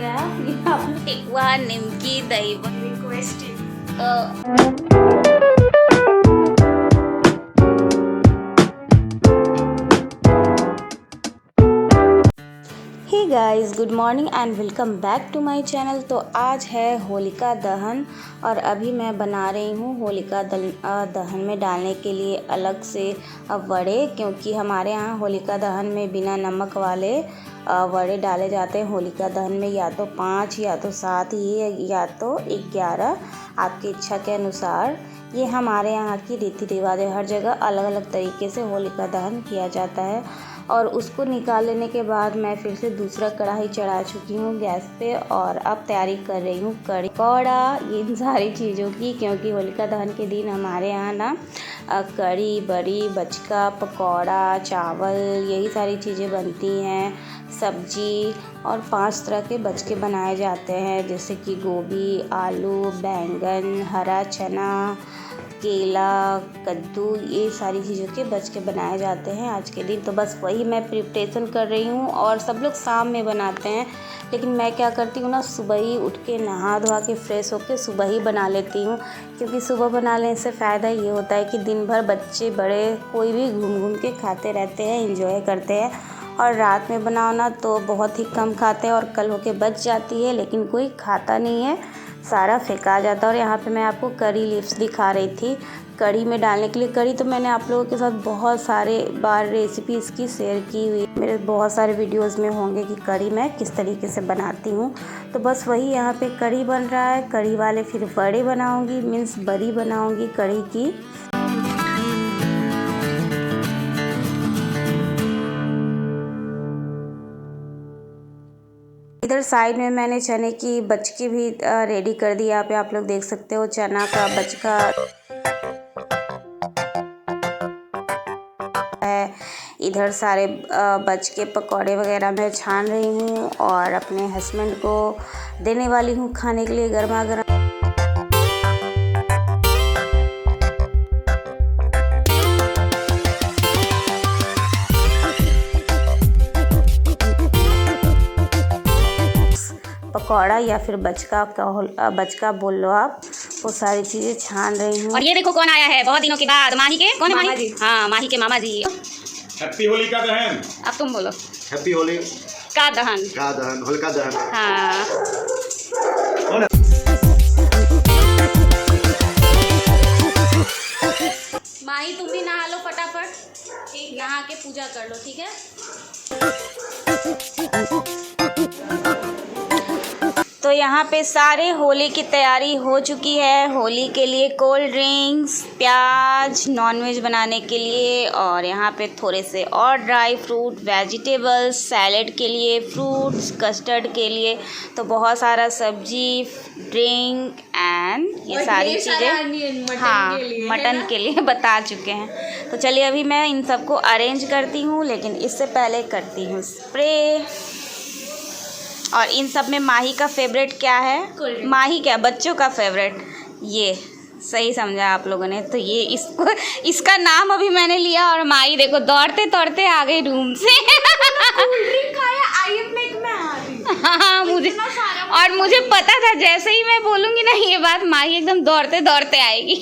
क्या टिकवा निमकी दही hey guys, good morning and welcome back to my channel. तो आज है होलिका दहन और अभी मैं बना रही हूँ होलिका दहन में डालने के लिए अलग से वड़े, क्योंकि हमारे यहाँ होलिका दहन में बिना नमक वाले वड़े डाले जाते हैं। होलिका दहन में या तो 5 या तो 7 ही या तो 11, आपकी इच्छा के अनुसार। ये हमारे यहाँ की रीति रिवाज है, हर जगह अलग अलग तरीके से होलिका दहन किया जाता है। और उसको निकाल लेने के बाद मैं फिर से दूसरा कढ़ाई चढ़ा चुकी हूँ गैस पे और अब तैयारी कर रही हूँ कढ़ी पकौड़ा, इन सारी चीज़ों की, क्योंकि होलिका दहन के दिन हमारे यहाँ ना कढ़ी, बड़ी, बचका, पकौड़ा, चावल, यही सारी चीज़ें बनती हैं। सब्जी और 5 तरह के बचके बनाए जाते हैं, जैसे कि गोभी, आलू, बैंगन, हरा चना, केला, कद्दू, ये सारी चीज़ों के बचके बनाए जाते हैं आज के दिन। तो बस वही मैं प्रिपरेशन कर रही हूँ और सब लोग शाम में बनाते हैं, लेकिन मैं क्या करती हूँ ना, सुबह ही उठ के नहा धोआ के फ्रेश होके सुबह ही बना लेती हूँ। क्योंकि सुबह बनाने से फ़ायदा ये होता है कि दिन भर बच्चे बड़े कोई भी घूम घूम के खाते रहते हैं, इंजॉय करते हैं। और रात में बनाओ ना तो बहुत ही कम खाते हैं और कल होके बच जाती है, लेकिन कोई खाता नहीं है, सारा फेंका जाता है। और यहाँ पे मैं आपको करी लीव्स दिखा रही थी कढ़ी में डालने के लिए। कढ़ी तो मैंने आप लोगों के साथ बहुत सारे बार रेसिपी इसकी शेयर की हुई, मेरे बहुत सारे वीडियोस में होंगे कि कढ़ी मैं किस तरीके से बनाती हूँ। तो बस वही यहाँ पे कढ़ी बन रहा है। कढ़ी वाले फिर बड़े बनाऊँगी, मीन्स बड़ी बनाऊँगी कढ़ी की। इधर साइड में मैंने चने की बचकी भी रेडी कर दी। यहाँ पे आप लोग देख सकते हो चना का बचका है। इधर सारे बचके पकौड़े वगैरह मैं छान रही हूँ और अपने हस्बैंड को देने वाली हूँ खाने के लिए गर्मा गर्म। पकौड़ा या फिर बचका बोल लो आप, वो सारी चीज़ें छान रही हूँ। और ये देखो कौन आया है बहुत दिनों के बाद, माही के कौन है? माही जी। हाँ, माही के मामा जी। हैप्पी होली का दहन। अब तुम बोलो। हैप्पी होली का दहन। होलिका दहन। हाँ। माही तुम भी नहा लो फटाफट, नहा के पूजा कर लो, ठीक है? तो यहाँ पे सारे होली की तैयारी हो चुकी है। होली के लिए कोल्ड ड्रिंक्स, प्याज, नॉनवेज बनाने के लिए, और यहाँ पे थोड़े से और ड्राई फ्रूट, वेजिटेबल्स, सैलेड के लिए फ्रूट्स, कस्टर्ड के लिए तो बहुत सारा सब्जी, ड्रिंक एंड ये सारी चीज़ें, हाँ, मटन के लिए बता चुके हैं। तो चलिए अभी मैं इन सबको अरेंज करती हूँ, लेकिन इससे पहले करती हूँ स्प्रे। और इन सब में माही का फेवरेट क्या है? माही क्या, बच्चों का फेवरेट, ये सही समझा आप लोगों ने। तो ये इसका नाम अभी मैंने लिया और माही देखो दौड़ते दौड़ते आ गई रूम से। हाँ, मुझे पता था जैसे ही मैं बोलूँगी ना ये बात, माही एकदम दौड़ते दौड़ते आएगी।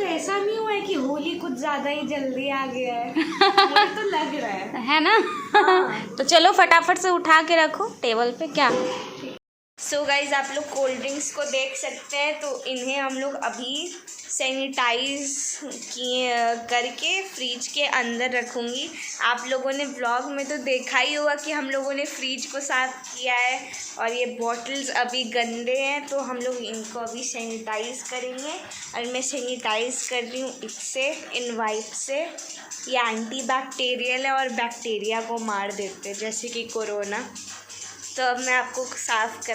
ऐसा नहीं हुआ है कि होली कुछ ज्यादा ही जल्दी आ गया है, मुझे तो लग रहा है ना? हाँ। तो चलो फटाफट से उठा के रखो टेबल पे। क्या सो गाइज, आप लोग कोल्ड ड्रिंक्स को देख सकते हैं। तो इन्हें हम लोग अभी सैनिटाइज करके फ्रिज के अंदर रखूँगी। आप लोगों ने ब्लॉग में तो देखा ही होगा कि हम लोगों ने फ्रिज को साफ़ किया है और ये बॉटल्स अभी गंदे हैं, तो हम लोग इनको अभी सैनिटाइज करेंगे। और मैं सैनिटाइज कर रही हूँ इससे, इन वाइप से। ये एंटी बैक्टीरियल है और बैक्टीरिया को मार देते हैं, जैसे कि कोरोना। तो अब मैं आपको साफ़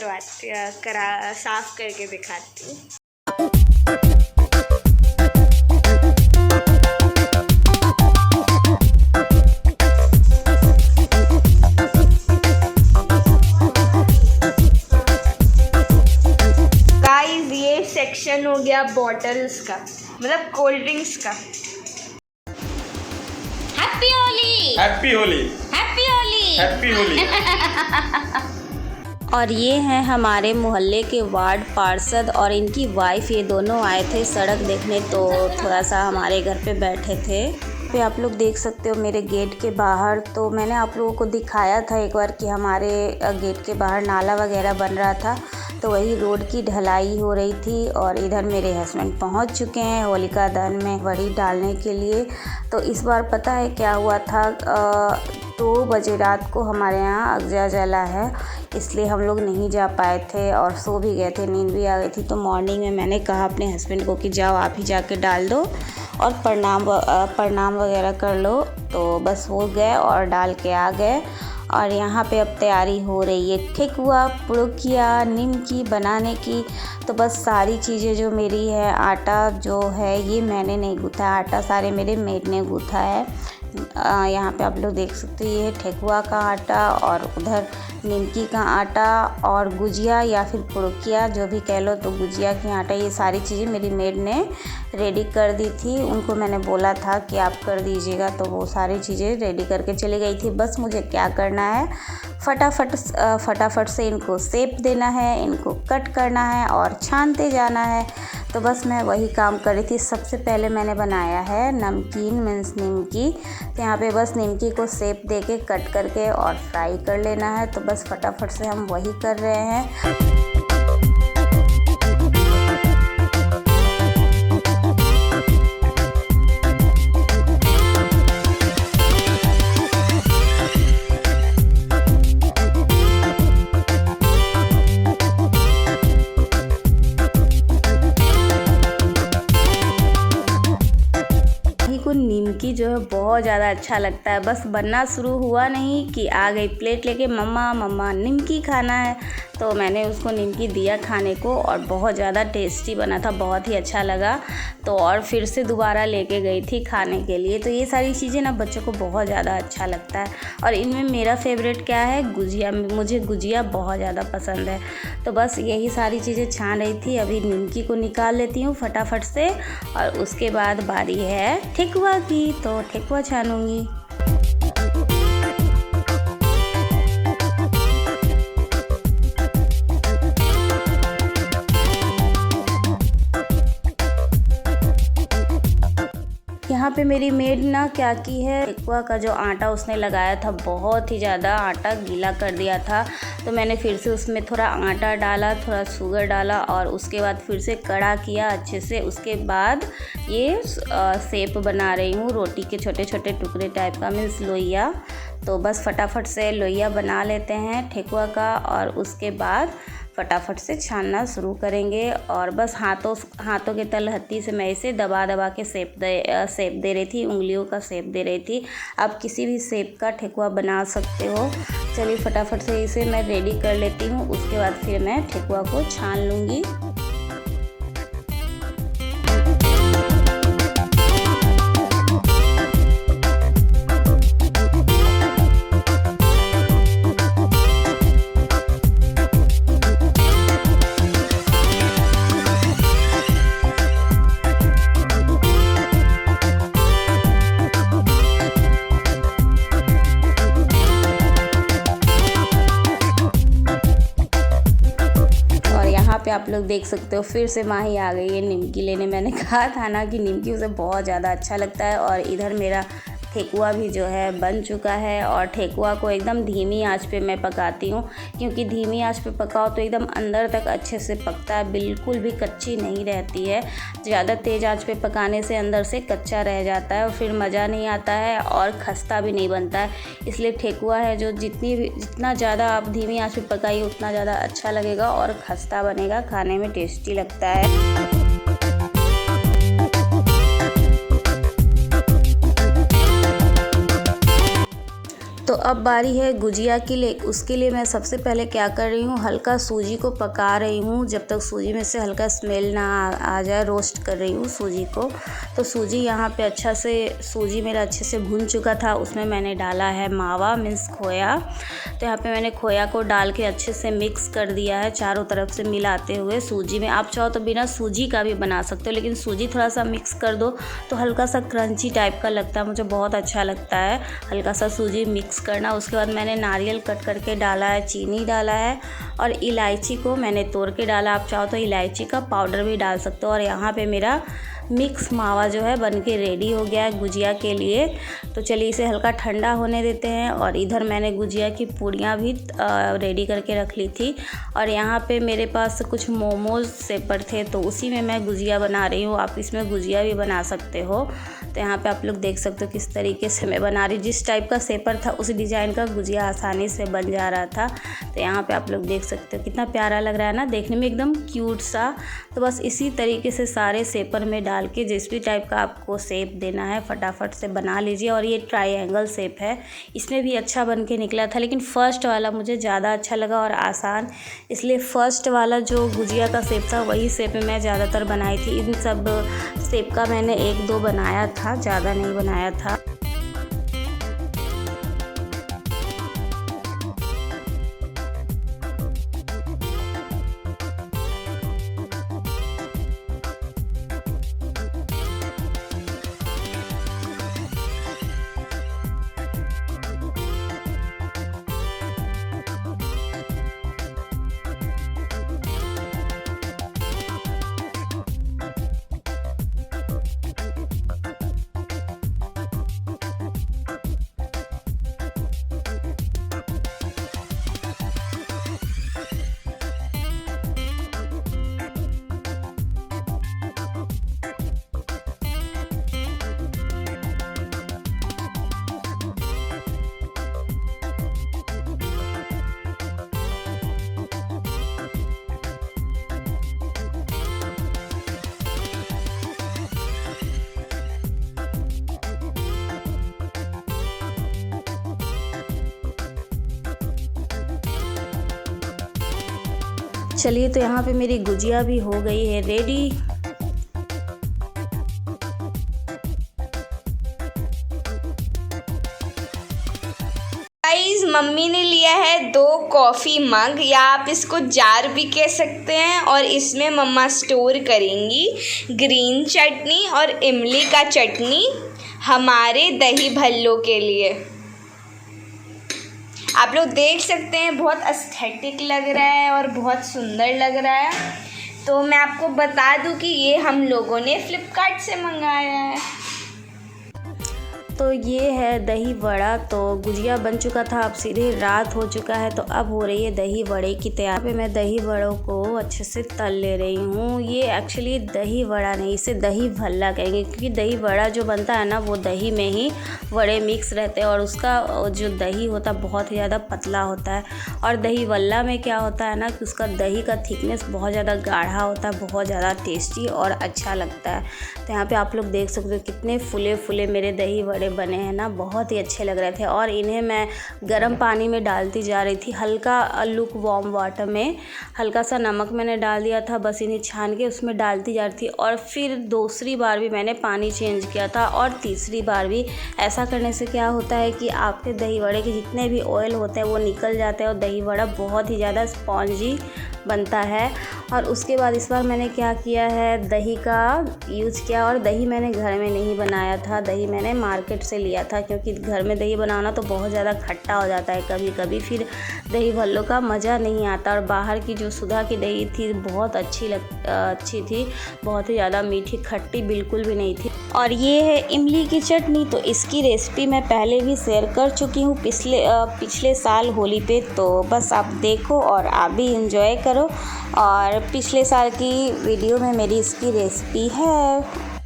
साफ़ करके दिखाती हूँ। गाइस, ये सेक्शन हो गया बॉटल्स का, मतलब कोल्ड ड्रिंक्स का। Happy Holi, happy Holi, happy Holi, happy Holi. और ये हैं हमारे मोहल्ले के वार्ड पार्षद और इनकी वाइफ, ये दोनों आए थे सड़क देखने, तो थोड़ा सा हमारे घर पे बैठे थे। पे आप लोग देख सकते हो मेरे गेट के बाहर, तो मैंने आप लोगों को दिखाया था एक बार कि हमारे गेट के बाहर नाला वगैरह बन रहा था, तो वही रोड की ढलाई हो रही थी। और इधर मेरे हस्बैंड पहुंच चुके हैं होलिका दहन में वड़ी डालने के लिए। तो इस बार पता है क्या हुआ था, 2 बजे रात को हमारे यहाँ अगजा जला है, इसलिए हम लोग नहीं जा पाए थे और सो भी गए थे, नींद भी आ गई थी। तो मॉर्निंग में मैंने कहा अपने हस्बैंड को कि जाओ आप ही जाके डाल दो और प्रणाम वगैरह कर लो। तो बस हो गए और डाल के आ गए। और यहाँ पे अब तैयारी हो रही है ठेकुआ, पुड़ुकिया, निमकी बनाने की। तो बस सारी चीज़ें जो मेरी है, आटा जो है ये मैंने नहीं गूँथा, आटा सारे मेरे मेड ने गूँथा है। यहाँ पे आप लोग देख सकते हो ये ठेकुआ का आटा और उधर निमकी का आटा और गुजिया या फिर पुड़ुकिया जो भी कह लो, तो गुजिया की आटा, ये सारी चीज़ें मेरी मेड ने रेडी कर दी थी। उनको मैंने बोला था कि आप कर दीजिएगा, तो वो सारी चीज़ें रेडी करके चली गई थी। बस मुझे क्या करना है, फटाफट से इनको शेप देना है, इनको कट करना है और छानते जाना है। तो बस मैं वही काम कर रही थी। सबसे पहले मैंने बनाया है नमकीन मीन्स निमकी। तो यहाँ पे बस निमकी को शेप देके कट करके और फ्राई कर लेना है। तो बस फटाफट से हम वही कर रहे हैं। निमकी जो है बहुत ज़्यादा अच्छा लगता है। बस बनना शुरू हुआ नहीं कि आ गई प्लेट लेके, मम्मा निमकी खाना है। तो मैंने उसको निमकी दिया खाने को और बहुत ज़्यादा टेस्टी बना था, बहुत ही अच्छा लगा। तो और फिर से दोबारा लेके गई थी खाने के लिए। तो ये सारी चीज़ें ना बच्चों को बहुत ज़्यादा अच्छा लगता है। और इनमें मेरा फेवरेट क्या है, गुजिया। मुझे गुजिया बहुत ज़्यादा पसंद है। तो बस यही सारी चीज़ें छान रही थी। अभी निमकी को निकाल लेती हूँ फटाफट से और उसके बाद बारी है ठेकुआ की, तो ठेकुआ छानूँगी। यहाँ पे मेरी मेड ना क्या की है, ठेकुआ का जो आटा उसने लगाया था, बहुत ही ज़्यादा आटा गीला कर दिया था। तो मैंने फिर से उसमें थोड़ा आटा डाला, थोड़ा शुगर डाला और उसके बाद फिर से कड़ा किया अच्छे से। उसके बाद ये शेप बना रही हूँ रोटी के छोटे छोटे टुकड़े टाइप का, मीन्स लोइया। तो बस फटाफट से लोइया बना लेते हैं ठेकुआ का और उसके बाद फटाफट से छानना शुरू करेंगे। और बस हाथों के तलहत्ती से मैं इसे दबा के शेप दे रही थी, उंगलियों का शेप दे रही थी। आप किसी भी शेप का ठेकुआ बना सकते हो। चलिए फटाफट से इसे मैं रेडी कर लेती हूँ, उसके बाद फिर मैं ठेकुआ को छान लूँगी। पे आप लोग देख सकते हो फिर से माही आ गई है निमकी लेने। मैंने कहा था ना कि निमकी उसे बहुत ज़्यादा अच्छा लगता है। और इधर मेरा ठेकुआ भी जो है बन चुका है। और ठेकुआ को एकदम धीमी आंच पे मैं पकाती हूँ, क्योंकि धीमी आंच पे पकाओ तो एकदम अंदर तक अच्छे से पकता है, बिल्कुल भी कच्ची नहीं रहती है। ज़्यादा तेज़ आंच पे पकाने से अंदर से कच्चा रह जाता है और फिर मज़ा नहीं आता है और खस्ता भी नहीं बनता है। इसलिए ठेकुआ है जो जितना ज़्यादा आप धीमी आंच पे पकाइए उतना ज़्यादा अच्छा लगेगा और खस्ता बनेगा, खाने में टेस्टी लगता है। तो अब बारी है गुजिया के लिए। उसके लिए मैं सबसे पहले क्या कर रही हूँ, हल्का सूजी को पका रही हूँ जब तक सूजी में से हल्का स्मेल ना आ जाए। रोस्ट कर रही हूँ सूजी को। तो सूजी यहाँ पे सूजी मेरा अच्छे से भून चुका था। उसमें मैंने डाला है मावा मीन्स खोया। तो यहाँ पे मैंने खोया को डाल के अच्छे से मिक्स कर दिया है चारों तरफ से मिलाते हुए। सूजी में आप चाहो तो बिना सूजी का भी बना सकते हो, लेकिन सूजी थोड़ा सा मिक्स कर दो तो हल्का सा क्रंची टाइप का लगता है, मुझे बहुत अच्छा लगता है हल्का सा सूजी मिक्स कर करना। उसके बाद मैंने नारियल कट करके डाला है, चीनी डाला है और इलायची को मैंने तोड़ के डाला। आप चाहो तो इलायची का पाउडर भी डाल सकते हो। और यहाँ पे मेरा मिक्स मावा जो है बनके रेडी हो गया है गुजिया के लिए। तो चलिए इसे हल्का ठंडा होने देते हैं। और इधर मैंने गुजिया की पूड़ियाँ भी रेडी करके रख ली थी। और यहाँ पे मेरे पास कुछ मोमोज सेपर थे तो उसी में मैं गुजिया बना रही हूँ। आप इसमें गुजिया भी बना सकते हो। तो यहाँ पे आप लोग देख सकते हो किस तरीके से मैं बना रही हूँ। जिस टाइप का सेपर था उस डिज़ाइन का गुजिया आसानी से बन जा रहा था। तो यहाँ पे आप लोग देख सकते हो कितना प्यारा लग रहा है ना, देखने में एकदम क्यूट सा। तो बस इसी तरीके से सारे सेपर में डाल के जिस भी टाइप का आपको शेप देना है फटाफट से बना लीजिए। और ये ट्रायंगल शेप है, इसमें भी अच्छा बन के निकला था, लेकिन फ़र्स्ट वाला मुझे ज़्यादा अच्छा लगा और आसान, इसलिए फ़र्स्ट वाला जो गुजिया का शेप था वही शेप में मैं ज़्यादातर बनाई थी। इन सब शेप का मैंने 1-2 बनाया था, ज़्यादा नहीं बनाया था। चलिए तो यहाँ पे मेरी गुजिया भी हो गई है रेडी। गाइस मम्मी ने लिया है 2 कॉफ़ी मग, या आप इसको जार भी कह सकते हैं। और इसमें मम्मा स्टोर करेंगी ग्रीन चटनी और इमली का चटनी हमारे दही भल्लों के लिए। आप लोग देख सकते हैं बहुत एस्थेटिक लग रहा है और बहुत सुंदर लग रहा है। तो मैं आपको बता दूं कि ये हम लोगों ने फ्लिपकार्ट से मंगाया है। तो ये है दही वड़ा। तो गुजिया बन चुका था, अब सीधे रात हो चुका है तो अब हो रही है दही वड़े की तैयारी। पे मैं दही वड़ों को अच्छे से तल ले रही हूँ। ये एक्चुअली दही वड़ा नहीं, इसे दही भल्ला कहेंगे, क्योंकि दही वड़ा जो बनता है ना वो दही में ही वड़े मिक्स रहते हैं और उसका जो दही होता है बहुत ही ज़्यादा पतला होता है। और दही वल्ला में क्या होता है ना कि उसका दही का थिकनेस बहुत ज़्यादा गाढ़ा होता है, बहुत ज़्यादा टेस्टी और अच्छा लगता है। तो यहाँ पे आप लोग देख सकते हो कितने फुले फुले मेरे दही वड़े बने हैं ना, बहुत ही अच्छे लग रहे थे। और इन्हें मैं गर्म पानी में डालती जा रही थी, हल्का लुक वार्म वाटर में, हल्का सा नमक मैंने डाल दिया था, बस इन्हें छान के उसमें डालती जा रही थी। और फिर दूसरी बार भी मैंने पानी चेंज किया था और तीसरी बार भी। ऐसा करने से क्या होता है कि आपके दही वड़े के जितने भी ऑयल होते हैं वो निकल जाते हैं और दही वड़ा बहुत ही ज़्यादा स्पॉन्जी बनता है। और उसके बाद इस बार मैंने क्या किया है, दही का यूज़ किया। और दही मैंने घर में नहीं बनाया था, दही मैंने मार्केट से लिया था, क्योंकि घर में दही बनाना तो बहुत ज़्यादा खट्टा हो जाता है कभी कभी, फिर दही भल्लों का मज़ा नहीं आता। और बाहर की जो सुधा की दही थी बहुत अच्छी थी, बहुत ही ज़्यादा मीठी खट्टी बिल्कुल भी नहीं थी। और ये है इमली की चटनी। तो इसकी रेसिपी मैं पहले भी शेयर कर चुकी हूँ पिछले साल होली पे। तो बस आप देखो और आप भी इंजॉय करो। और पिछले साल की वीडियो में मेरी इसकी रेसिपी है।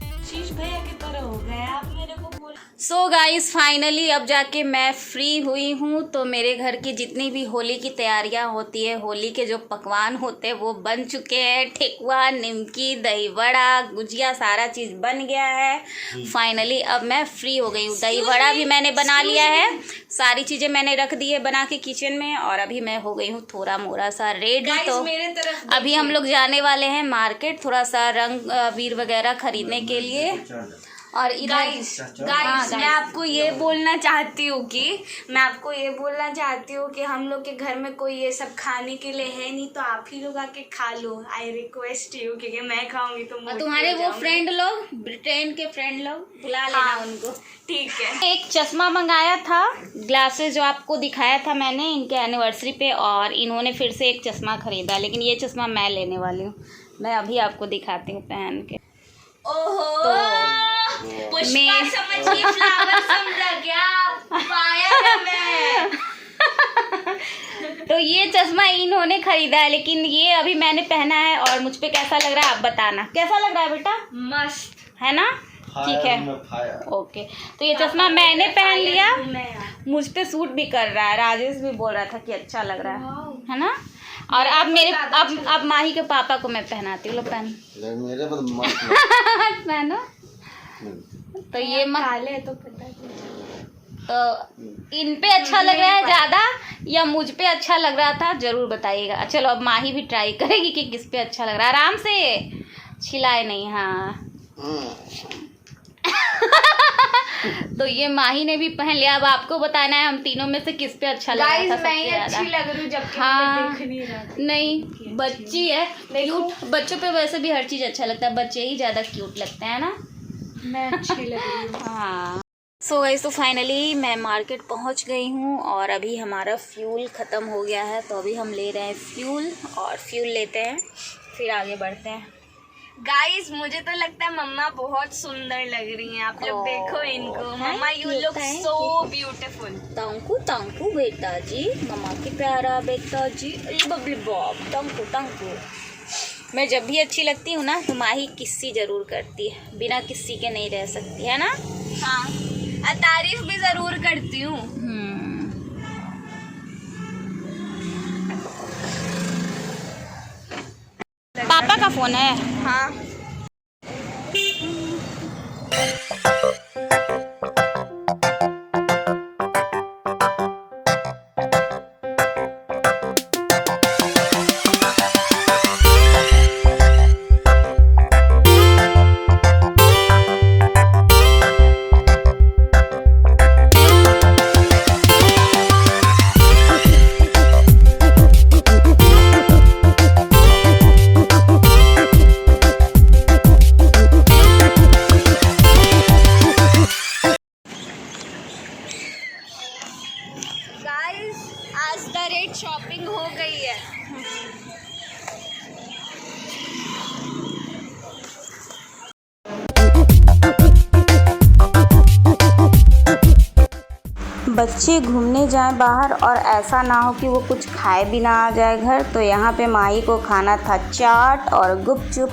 सो गाइस फाइनली अब जाके मैं फ्री हुई हूँ। तो मेरे घर की जितनी भी होली की तैयारियाँ होती है, होली के जो पकवान होते हैं वो बन चुके हैं। ठेकुआ, निमकी, दही वड़ा, गुजिया, सारा चीज़ बन गया है। फाइनली अब मैं फ्री हो गई हूँ। दही वड़ा भी मैंने बना लिया है, सारी चीज़ें मैंने रख दी है बना के किचन में। और अभी मैं हो गई हूँ थोड़ा मोड़ा सा रेडी। तो अभी हम लोग जाने वाले हैं मार्केट, थोड़ा सा रंग अबीर वगैरह ख़रीदने के लिए। और इधर गाइस मैं आपको ये बोलना चाहती हूँ कि हम लोग के घर में कोई ये सब खाने के लिए है नहीं, तो आप ही लोग आके खा लो। आई रिक्वेस्ट यू, क्योंकि मैं खाऊंगी तो और तुम्हारे वो फ्रेंड लोग, ब्रिटेन के फ्रेंड लोग बुला लेना उनको। ठीक है। एक चश्मा मंगाया था, ग्लासेस जो आपको दिखाया था मैंने इनके एनिवर्सरी पे, और इन्होंने फिर से एक चश्मा खरीदा, लेकिन ये चश्मा मैं लेने वाली हूँ। मैं अभी आपको दिखाती हूँ पहन के। ओहो पुष्पा समझिए, फ्लावर समझा क्या पाया मैं। तो ये चश्मा इन्होंने खरीदा है, लेकिन ये अभी मैंने पहना है और मुझ पे कैसा लग रहा है आप बताना। कैसा लग रहा है बेटा? मस्त है ना? ठीक है, ओके। तो ये चश्मा मैंने पहन लिया, मुझ पे सूट भी कर रहा है। राजेश भी बोल रहा था कि अच्छा लग रहा है ना? और अब माही के पापा को मैं पहनाती हूँ। लो पहन, मेरे पहनो। तो ये काले तो पता तो इन पे अच्छा लग रहा है ज़्यादा या मुझ पे अच्छा लग रहा था, ज़रूर बताइएगा। चलो अब माही भी ट्राई करेगी कि किस पे अच्छा लग रहा है। आराम से, छिलाए नहीं। हाँ तो ये माही ने भी पहन लिया। अब आपको बताना है हम तीनों में से किस पे अच्छा लग रहा था सबसे ज़्यादा। अच्छी लग रही हूँ, जबकि हाँ, देख नहीं रहा था। नहीं बच्ची है क्यूट। बच्चों पे वैसे भी हर चीज़ अच्छा लगता है, बच्चे ही ज़्यादा क्यूट लगते हैं ना। मैं अच्छी लग रही हूँ। हाँ सो गाइस, तो फाइनली मैं मार्केट पहुंच गई हूं और अभी हमारा फ्यूल ख़त्म हो गया है, तो अभी हम ले रहे हैं फ्यूल, और फ्यूल लेते हैं फिर आगे बढ़ते हैं। गाइस मुझे तो लगता है मम्मा बहुत सुंदर लग रही हैं। आप लोग देखो इनको। Mumma you look so beautiful. Thank you thank you बेटा जी, मम्मा की प्यारा बेटा जी, बबली बॉब, टंकू टंकू। मैं जब भी अच्छी लगती हूँ ना तो माही किस्सी ज़रूर करती है, बिना किस्सी के नहीं रह सकती है ना। हाँ, तारीफ भी ज़रूर करती हूँ। पापा का फ़ोन है। हाँ आज द रेट शॉपिंग हो गई है। बच्चे घूमने जाएं बाहर और ऐसा ना हो कि वो कुछ खाए भी ना आ जाए घर, तो यहाँ पे माही को खाना था चाट और गुपचुप।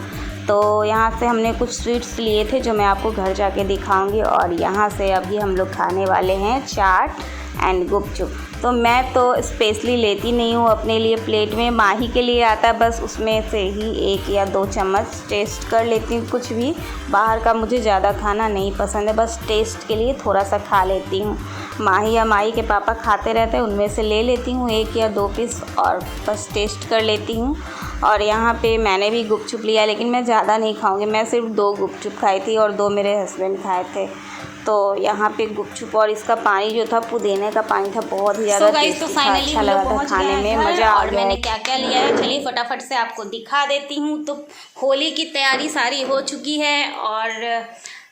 तो यहाँ से हमने कुछ स्वीट्स लिए थे जो मैं आपको घर जाके दिखाऊंगी, और यहाँ से अभी हम लोग खाने वाले हैं चाट एंड गुपचुप। तो मैं तो स्पेशली लेती नहीं हूँ अपने लिए प्लेट में, माही के लिए आता है बस, उसमें से ही 1 या 2 चम्मच टेस्ट कर लेती हूँ। कुछ भी बाहर का मुझे ज़्यादा खाना नहीं पसंद है, बस टेस्ट के लिए थोड़ा सा खा लेती हूँ। माही या माही के पापा खाते रहते हैं, उनमें से ले लेती हूँ 1 या 2 पीस और बस टेस्ट कर लेती हूँ। और यहाँ पे मैंने भी गुपचुप लिया, लेकिन मैं ज़्यादा नहीं खाऊंगी, मैं सिर्फ 2 गुपचुप खाई थी और 2 मेरे हस्बैंड खाए थे। तो यहाँ पे गुपचुप और इसका पानी जो था पुदीने का पानी था, बहुत ही ज़्यादा टेस्टी था, अच्छा लगा था खाने में, मज़ा आ गया। मैंने क्या क्या लिया है चलिए फटाफट से आपको दिखा देती हूँ। तो होली की तैयारी सारी हो चुकी है और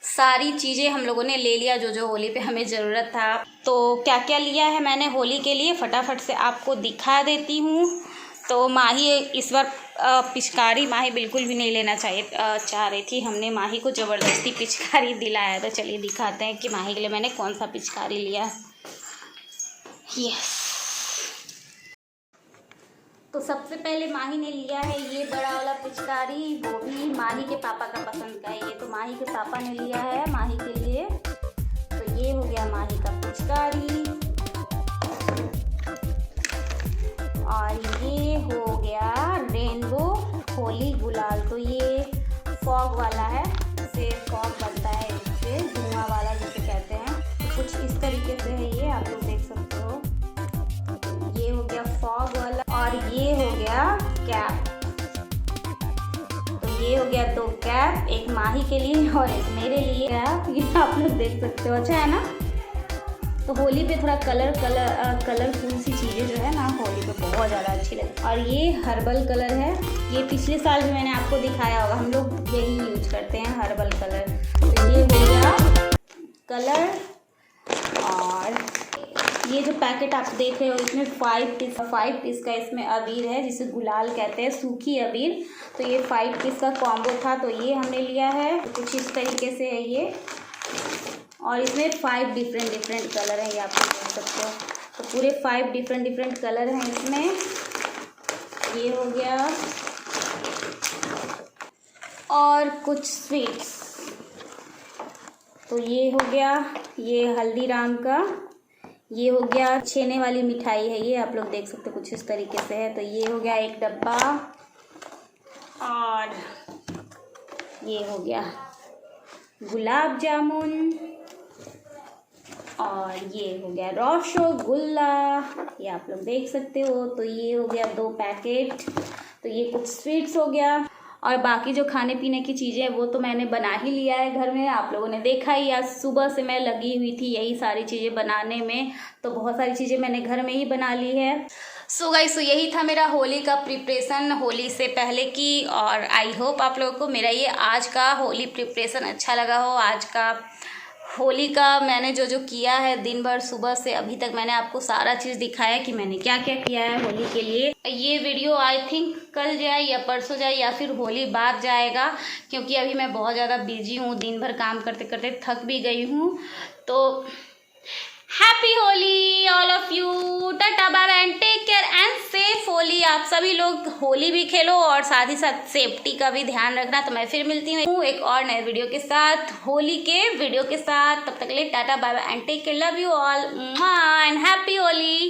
सारी चीज़ें हम लोगों ने ले लिया जो जो होली पे हमें ज़रूरत था। तो क्या क्या लिया है मैंने होली के लिए फटाफट से आपको दिखा देती हूँ। तो माही इस बार पिचकारी माही बिल्कुल भी नहीं लेना चाह रही थी, हमने माही को ज़बरदस्ती पिचकारी दिलाया। तो चलिए दिखाते हैं कि माही के लिए मैंने कौन सा पिचकारी लिया। यस, तो सबसे पहले माही ने लिया है ये बड़ा वाला पिचकारी, वो भी माही के पापा का पसंद का है ये, तो माही के पापा ने लिया है माही के लिए। तो ये हो गया माही का पिचकारी, और ये हो गया रेनबो होली गुलाल। तो ये फॉग वाला है, इसे फॉग बनता है, इससे धुआं वाला जिसे कहते हैं। तो कुछ इस तरीके से है ये, आप लोग देख सकते हो। ये हो गया फॉग वाला, और ये हो गया कैप। तो ये हो गया 2 कैप, एक माही के लिए और एक मेरे लिए कैप। ये आप लोग देख सकते हो, अच्छा है ना। तो होली पे थोड़ा कलरफुल सी चीज़ें जो है ना होली पे बहुत ज़्यादा अच्छी लगती है। और ये हर्बल कलर है, ये पिछले साल भी मैंने आपको दिखाया होगा, हम लोग यही यूज करते हैं हर्बल कलर। तो ये हो गया कलर। और ये जो पैकेट आप देख रहे हो इसमें 5 पीस का इसमें अबीर है, जिसे गुलाल कहते हैं, सूखी अबीर। तो ये 5 पीस का कॉम्बो था, तो ये हमने लिया है। कुछ इस तरीके से है ये, और इसमें 5 डिफरेंट कलर हैं, ये आप देख सकते हो। तो पूरे 5 डिफरेंट कलर हैं इसमें। ये हो गया। और कुछ स्वीट्स, तो ये हो गया, ये हल्दीराम का। ये हो गया छेने वाली मिठाई है, ये आप लोग देख सकते हो कुछ इस तरीके से है। तो ये हो गया एक डब्बा। और ये हो गया गुलाब जामुन। और ये हो गया रसगुल्ला, ये आप लोग देख सकते हो। तो ये हो गया 2 पैकेट। तो ये कुछ स्वीट्स हो गया। और बाकी जो खाने पीने की चीज़ें हैं वो तो मैंने बना ही लिया है घर में, आप लोगों ने देखा ही। आज सुबह से मैं लगी हुई थी यही सारी चीज़ें बनाने में, तो बहुत सारी चीज़ें मैंने घर में ही बना ली है। सो गाइस, तो यही था मेरा होली का प्रिपरेशन होली से पहले की। और आई होप आप लोगों को मेरा ये आज का होली प्रिपरेशन अच्छा लगा हो। आज का होली का मैंने जो किया है दिन भर सुबह से अभी तक, मैंने आपको सारा चीज़ दिखाया कि मैंने क्या क्या किया है होली के लिए। ये वीडियो आई थिंक कल जाए या परसों जाए या फिर होली बाद जाएगा, क्योंकि अभी मैं बहुत ज़्यादा बिजी हूँ, दिन भर काम करते करते थक भी गई हूँ। तो happy Holi all of you, tata bye bye and take care and safe Holi. आप सभी लोग होली भी खेलो और साथ ही साथ सेफ्टी का भी ध्यान रखना। तो मैं फिर मिलती हूँ एक और नए वीडियो के साथ, होली के वीडियो के साथ। तब तक के लिए tata bye bye and take care, love you all and happy Holi.